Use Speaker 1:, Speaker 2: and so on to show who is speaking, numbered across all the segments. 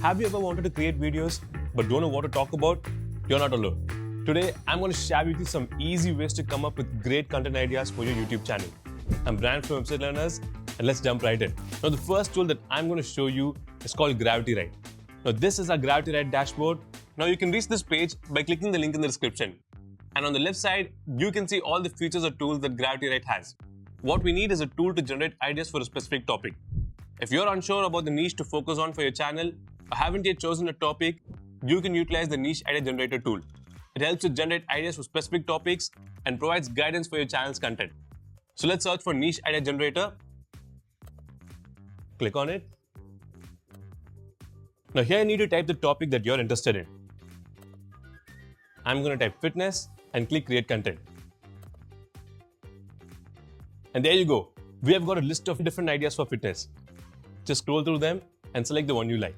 Speaker 1: Have you ever wanted to create videos but don't know what to talk about? You're not alone. Today, I'm going to share with you some easy ways to come up with great content ideas for your YouTube channel. I'm Brian from Website Learners, and let's jump right in. Now, the first tool that I'm going to show you is called GravityWrite. Now, this is our GravityWrite dashboard. Now, you can reach this page by clicking the link in the description. And on the left side, you can see all the features or tools that GravityWrite has. What we need is a tool to generate ideas for a specific topic. If you're unsure about the niche to focus on for your channel, or haven't yet chosen a topic, you can utilize the Niche Idea Generator tool. It helps you generate ideas for specific topics and provides guidance for your channel's content. So let's search for Niche Idea Generator. Click on it. Now here you need to type the topic that you're interested in. I'm going to type fitness and click Create Content. And there you go. We have got a list of different ideas for fitness. Just scroll through them and select the one you like.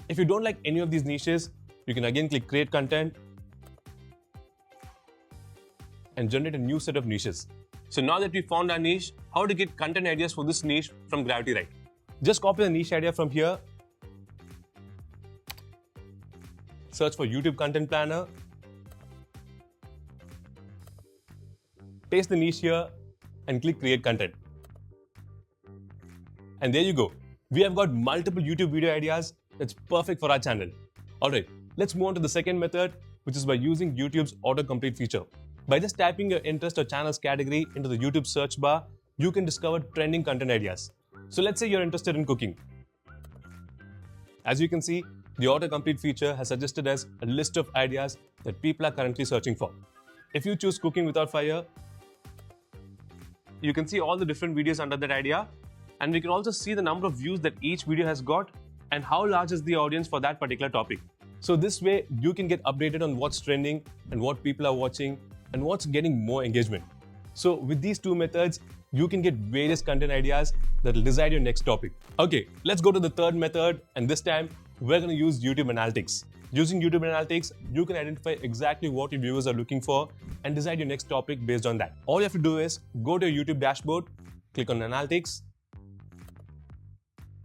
Speaker 1: If you don't like any of these niches, you can again click Create Content and generate a new set of niches. So now that we found our niche, how to get content ideas for this niche from GravityWrite? Just copy the niche idea from here, search for YouTube Content Planner, paste the niche here and click Create Content. And there you go. We have got multiple YouTube video ideas that's perfect for our channel. Alright, let's move on to the second method, which is by using YouTube's autocomplete feature. By just typing your interest or channel's category into the YouTube search bar, you can discover trending content ideas. So let's say you're interested in cooking. As you can see, the autocomplete feature has suggested us a list of ideas that people are currently searching for. If you choose cooking without fire, you can see all the different videos under that idea, and we can also see the number of views that each video has got and how large is the audience for that particular topic. So this way, you can get updated on what's trending and what people are watching and what's getting more engagement. So with these two methods, you can get various content ideas that will decide your next topic. Okay, let's go to the third method, and this time we're going to use YouTube Analytics. Using YouTube Analytics, you can identify exactly what your viewers are looking for and decide your next topic based on that. All you have to do is go to your YouTube dashboard, click on Analytics.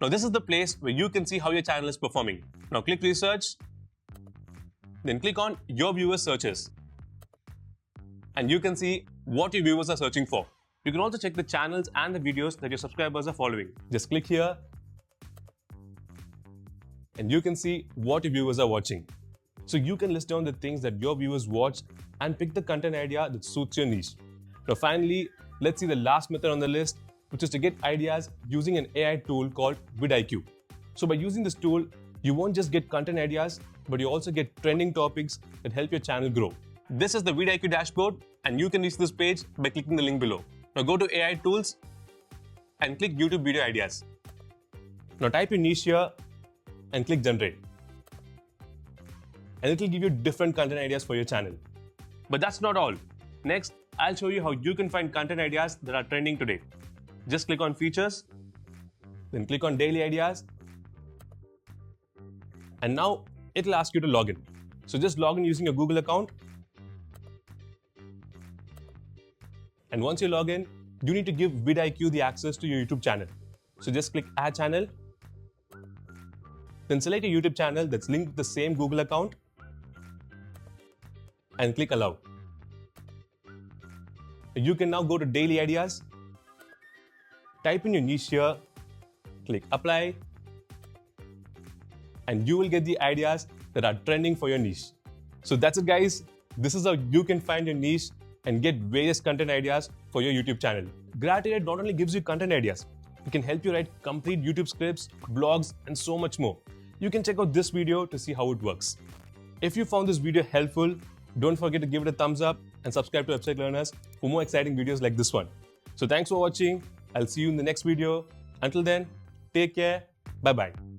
Speaker 1: Now this is the place where you can see how your channel is performing. Now click Research, then click on Your Viewers Searches. And you can see what your viewers are searching for. You can also check the channels and the videos that your subscribers are following. Just click here and you can see what your viewers are watching. So you can list down the things that your viewers watch and pick the content idea that suits your niche. Now finally, let's see the last method on the list, which is to get ideas using an AI tool called vidIQ. So by using this tool, you won't just get content ideas, but you also get trending topics that help your channel grow. This is the vidIQ dashboard, and you can reach this page by clicking the link below. Now go to AI Tools and click YouTube Video Ideas. Now type your niche here and click Generate. And it will give you different content ideas for your channel. But that's not all. Next, I'll show you how you can find content ideas that are trending today. Just click on Features, then click on Daily Ideas, and now it'll ask you to log in. So just log in using your Google account. And once you log in, you need to give vidIQ the access to your YouTube channel. So just click Add Channel, then select a YouTube channel that's linked with the same Google account and click Allow. You can now go to Daily Ideas, type in your niche here, click Apply, and you will get the ideas that are trending for your niche. So that's it, guys. This is how you can find your niche and get various content ideas for your YouTube channel. GravityWrite not only gives you content ideas, it can help you write complete YouTube scripts, blogs, and so much more. You can check out this video to see how it works. If you found this video helpful, don't forget to give it a thumbs up and subscribe to Website Learners for more exciting videos like this one. So thanks for watching. I'll see you in the next video. Until then, take care. Bye-bye.